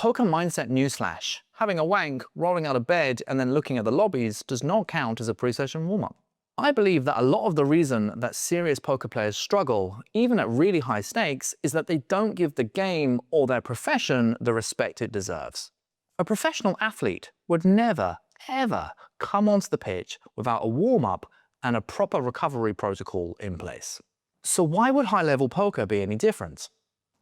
Poker mindset newsflash. Having a wank, rolling out of bed, and then looking at the lobbies does not count as a pre-session warm-up. I believe that a lot of the reason that serious poker players struggle, even at really high stakes, is that they don't give the game or their profession the respect it deserves. A professional athlete would never, ever come onto the pitch without a warm-up and a proper recovery protocol in place. So why would high-level poker be any different?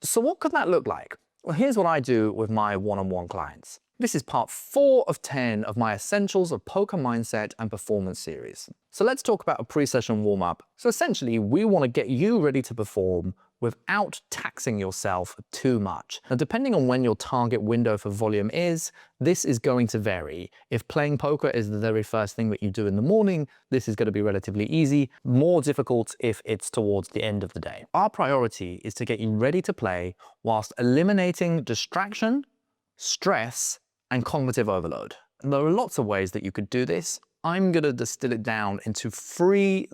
So what could that look like? Well, here's what I do with my one-on-one clients. This is part 4 of 10 of my Essentials of Poker Mindset and Performance series. So let's talk about a pre-session warm-up. So essentially, we want to get you ready to perform without taxing yourself too much. Now, depending on when your target window for volume is, this is going to vary. If playing poker is the very first thing that you do in the morning, this is going to be relatively easy. More difficult if it's towards the end of the day. Our priority is to get you ready to play whilst eliminating distraction, stress, and cognitive overload. And there are lots of ways that you could do this. I'm going to distill it down into three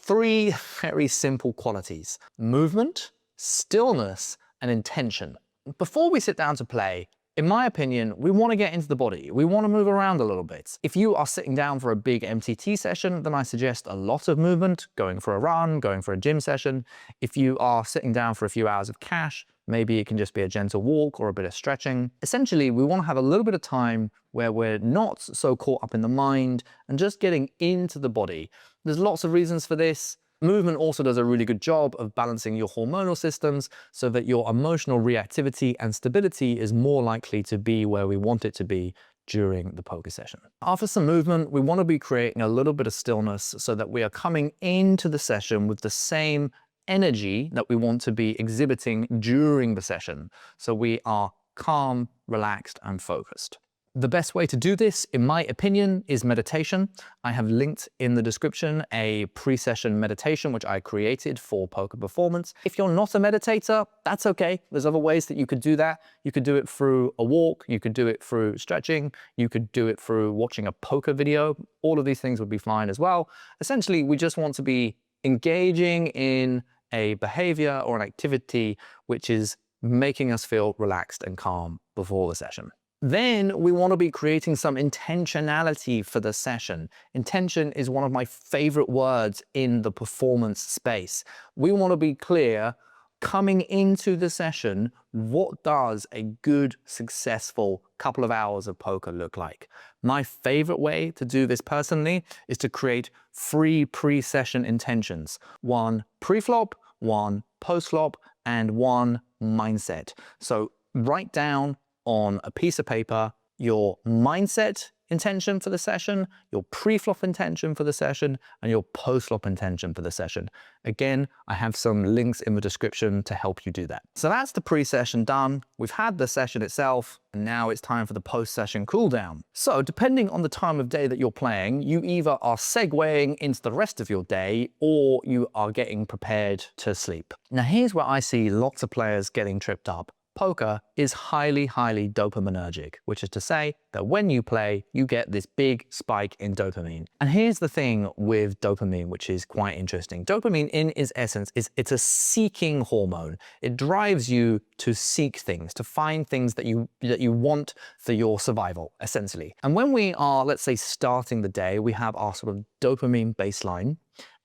very simple qualities: movement, stillness, and intention. Before we sit down to play, in my opinion, we want to get into the body. We want to move around a little bit. If you are sitting down for a big MTT session, then I suggest a lot of movement, going for a run, going for a gym session. If you are sitting down for a few hours of cash, maybe it can just be a gentle walk or a bit of stretching. Essentially, we want to have a little bit of time where we're not so caught up in the mind and just getting into the body. There's lots of reasons for this. Movement also does a really good job of balancing your hormonal systems so that your emotional reactivity and stability is more likely to be where we want it to be during the poker session. After some movement, we want to be creating a little bit of stillness so that we are coming into the session with the same energy that we want to be exhibiting during the session. So we are calm, relaxed, and focused. The best way to do this, in my opinion, is meditation. I have linked in the description a pre-session meditation which I created for poker performance. If you're not a meditator, that's okay. There's other ways that you could do that. You could do it through a walk, you could do it through stretching, you could do it through watching a poker video. All of these things would be fine as well. Essentially, we just want to be engaging in a behavior or an activity which is making us feel relaxed and calm before the session. Then we want to be creating some intentionality for the session. Intention is one of my favorite words in the performance space. We want to be clear coming into the session, what does a good, successful couple of hours of poker look like? My favorite way to do this personally is to create 3 pre-session intentions. 1 pre-flop, 1 post-flop, and 1 mindset. So write down on a piece of paper your mindset intention for the session, your pre-flop intention for the session, and your post-flop intention for the session. Again, I have some links in the description to help you do that. So that's the pre-session done. We've had the session itself, and now it's time for the post-session cooldown. So depending on the time of day that you're playing, you either are segueing into the rest of your day or you are getting prepared to sleep. Now here's where I see lots of players getting tripped up. Poker is highly dopaminergic, which is to say that when you play, you get this big spike in dopamine. And here's the thing with dopamine, which is quite interesting. Dopamine in its essence it's a seeking hormone. It drives you to seek things, to find things that you want for your survival, essentially. And when we are, let's say, starting the day, we have our sort of dopamine baseline.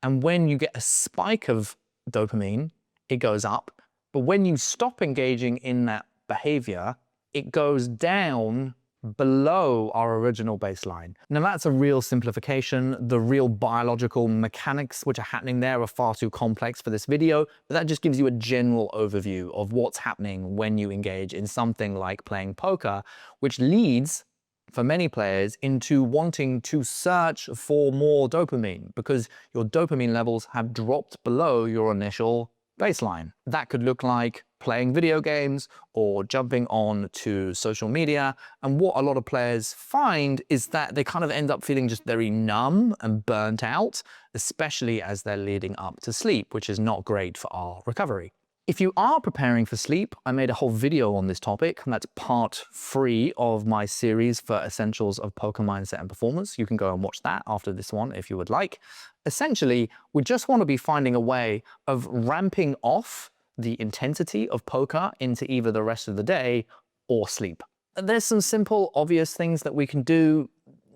And when you get a spike of dopamine, it goes up. But when you stop engaging in that behavior, it goes down below our original baseline. Now that's a real simplification. The real biological mechanics which are happening there are far too complex for this video, but that just gives you a general overview of what's happening when you engage in something like playing poker, which leads for many players into wanting to search for more dopamine because your dopamine levels have dropped below your initial baseline. That could look like playing video games or jumping on to social media. And what a lot of players find is that they kind of end up feeling just very numb and burnt out, especially as they're leading up to sleep, which is not great for our recovery. If you are preparing for sleep, I made a whole video on this topic, and that's part 3 of my series for Essentials of Poker Mindset and Performance. You can go and watch that after this one if you would like. Essentially, we just want to be finding a way of ramping off the intensity of poker into either the rest of the day or sleep. There's some simple, obvious things that we can do.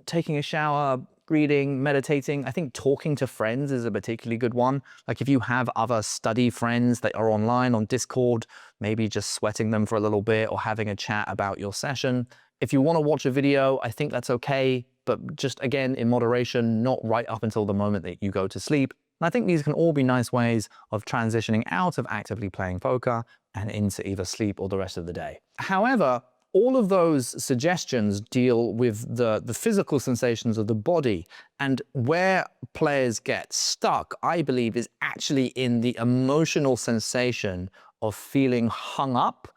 Taking a shower, reading, meditating. I think talking to friends is a particularly good one. Like if you have other study friends that are online on Discord, maybe just sweating them for a little bit or having a chat about your session. If you want to watch a video, I think that's okay, but just again, in moderation, not right up until the moment that you go to sleep. And I think these can all be nice ways of transitioning out of actively playing poker and into either sleep or the rest of the day. However, all of those suggestions deal with the physical sensations of the body, and where players get stuck, I believe, is actually in the emotional sensation of feeling hung up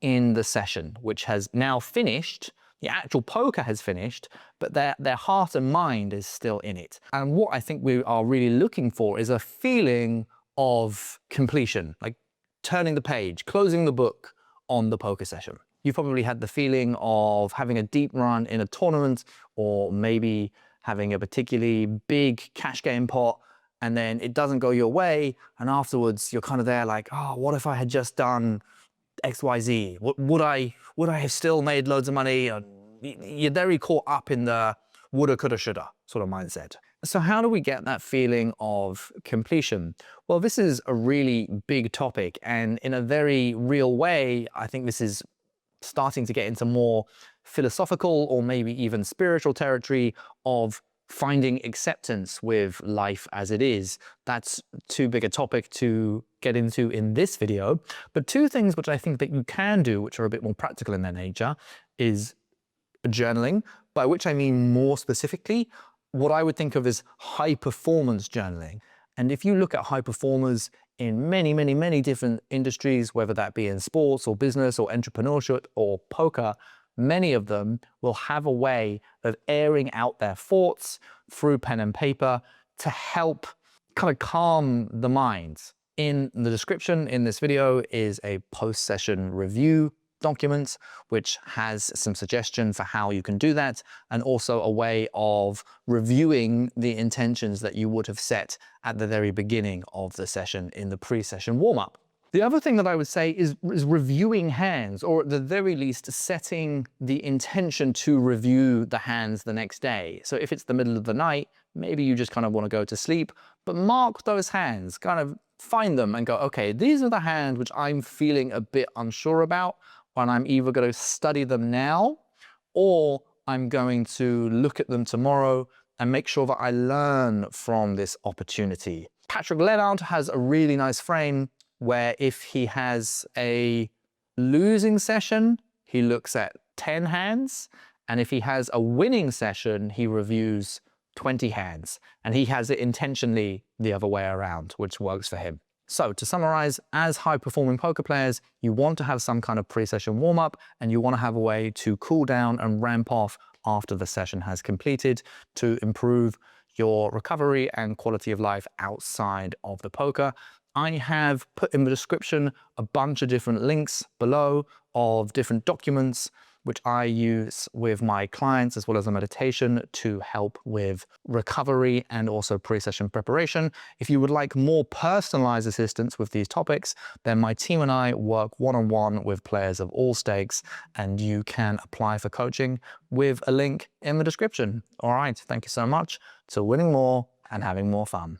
in the session, which has now finished. The actual poker has finished, but their heart and mind is still in it. And what I think we are really looking for is a feeling of completion, like turning the page, closing the book on the poker session. You've probably had the feeling of having a deep run in a tournament, or maybe having a particularly big cash game pot, and then it doesn't go your way, and afterwards you're kind of there like, oh, what if I had just done XYZ? Would I have still made loads of money? You're very caught up in the woulda, coulda, shoulda sort of mindset. So how do we get that feeling of completion? Well, this is a really big topic, and in a very real way, I think this is starting to get into more philosophical or maybe even spiritual territory of finding acceptance with life as it is. That's too big a topic to get into in this video. But two things which I think that you can do, which are a bit more practical in their nature, is journaling, by which I mean more specifically what I would think of as high performance journaling. And if you look at high performers in many, many, many different industries, whether that be in sports or business or entrepreneurship or poker, many of them will have a way of airing out their thoughts through pen and paper to help kind of calm the mind. In the description in this video is a post-session review document, which has some suggestion for how you can do that, and also a way of reviewing the intentions that you would have set at the very beginning of the session in the pre-session warm-up. The other thing that I would say is reviewing hands, or at the very least setting the intention to review the hands the next day. So if it's the middle of the night, maybe you just kind of want to go to sleep, but mark those hands, kind of find them and go, okay, these are the hands which I'm feeling a bit unsure about, and I'm either going to study them now, or I'm going to look at them tomorrow and make sure that I learn from this opportunity. Patrick Leonard has a really nice frame where if he has a losing session, he looks at 10 hands, and if he has a winning session, he reviews 20 hands, and he has it intentionally the other way around, which works for him. So to summarize, as high-performing poker players, you want to have some kind of pre-session warm-up, and you want to have a way to cool down and ramp off after the session has completed to improve your recovery and quality of life outside of the poker. I have put in the description a bunch of different links below of different documents which I use with my clients, as well as a meditation to help with recovery and also pre-session preparation. If you would like more personalized assistance with these topics, then my team and I work one-on-one with players of all stakes, and you can apply for coaching with a link in the description. All right, thank you so much. To winning more and having more fun.